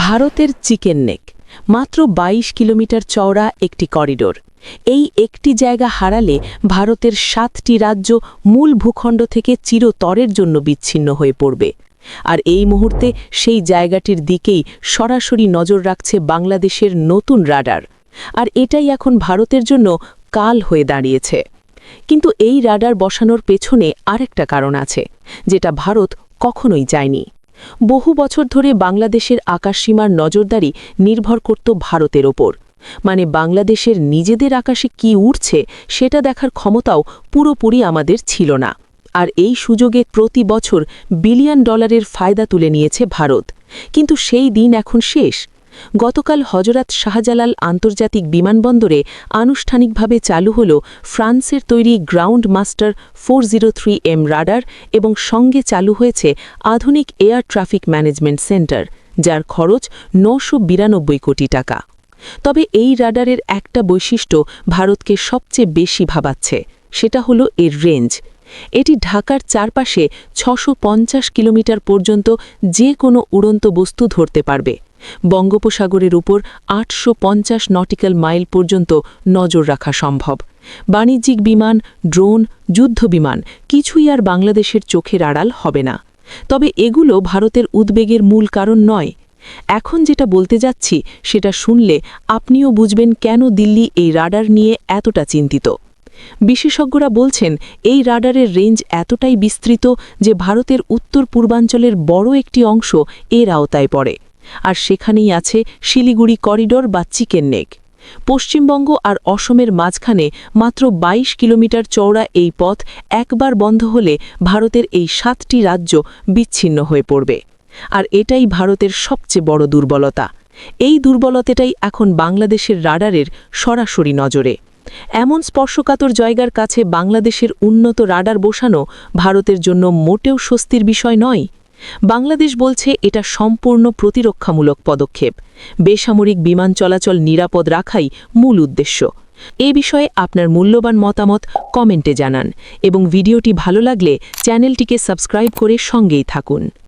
ভারতের chicken neck মাত্র ২২ kilometre চওড়া একটি করিডোর। এই একটি জায়গা হারালে ভারতের ৭টি রাজ্য মূল ভূখণ্ড থেকে চিরতরের জন্য বিচ্ছিন্ন হয়ে পড়বে। আর এই মুহূর্তে সেই জায়গাটির দিকেই সরাসরি নজর রাখছে বাংলাদেশের নতুন রাডার। আর এটাই এখন ভারতের জন্য কাল হয়ে দাঁড়িয়েছে। কিন্তু এই রাডার বসানোর পেছনে আরেকটা কারণ আছে, যেটা ভারত কখনোই চায়নি। বহু বছর ধরে বাংলাদেশের আকাশসীমার নজরদারি নির্ভর করত ভারতের ওপর। মানে বাংলাদেশের নিজেদের আকাশে কি উড়ছে সেটা দেখার ক্ষমতাও পুরোপুরি আমাদের ছিল না। আর এই সুযোগে প্রতি বছর বিলিয়ন ডলারের ফায়দা তুলে নিয়েছে ভারত। কিন্তু সেই দিন এখন শেষ। গতকাল হজরত শাহজালাল আন্তর্জাতিক বিমানবন্দরে আনুষ্ঠানিকভাবে চালু হল ফ্রান্সের তৈরি গ্রাউন্ড মাস্টার 403M রাডার এবং সঙ্গে চালু হয়েছে আধুনিক এয়ার ট্রাফিক ম্যানেজমেন্ট সেন্টার, যার খরচ ৯৯২ কোটি টাকা। তবে এই রাডারের একটা বৈশিষ্ট্য ভারতকে সবচেয়ে বেশি ভাবাচ্ছে, সেটা হলো এর রেঞ্জ। এটি ঢাকার চারপাশে ৬৫০ কিলোমিটার পর্যন্ত যে কোনো উড়ন্ত বস্তু ধরতে পারবে। বঙ্গোপসাগরের উপর ৮৫০ নটিক্যাল মাইল পর্যন্ত নজর রাখা সম্ভব। বাণিজ্যিক বিমান, ড্রোন, যুদ্ধবিমান কিছুই আর বাংলাদেশের চোখের আড়াল হবে না। তবে এগুলো ভারতের উদ্বেগের মূল কারণ নয়। এখন যেটা বলতে যাচ্ছি সেটা শুনলে আপনিও বুঝবেন কেন দিল্লি এই রাডার নিয়ে এতটা চিন্তিত। বিশেষজ্ঞরা বলছেন এই রাডারের রেঞ্জ এতটাই বিস্তৃত যে ভারতের উত্তর পূর্বাঞ্চলের বড় একটি অংশ এর আওতায় পড়ে। আর সেখানেই আছে শিলিগুড়ি করিডোর বা চিকেন নেক। পশ্চিমবঙ্গ আর অসমের মাঝখানে মাত্র ২২ কিলোমিটার চওড়া এই পথ একবার বন্ধ হলে ভারতের এই ৭টি রাজ্য বিচ্ছিন্ন হয়ে পড়বে। আর এটাই ভারতের সবচেয়ে বড় দুর্বলতা। এই দুর্বলতাটাই এখন বাংলাদেশের রাডারের সরাসরি নজরে। এমন স্পর্শকাতর জায়গার কাছে বাংলাদেশের উন্নত রাডার বসানো ভারতের জন্য মোটেও স্বস্তির বিষয় নয়। বাংলাদেশ বলছে এটা সম্পূর্ণ প্রতিরক্ষামূলক পদক্ষেপ। বেসামরিক বিমান চলাচল নিরাপদ রাখাই মূল উদ্দেশ্য। এ বিষয়ে আপনার মূল্যবান মতামত কমেন্টে জানান এবং ভিডিওটি ভালো লাগলে চ্যানেলটিকে সাবস্ক্রাইব করে সঙ্গেই থাকুন।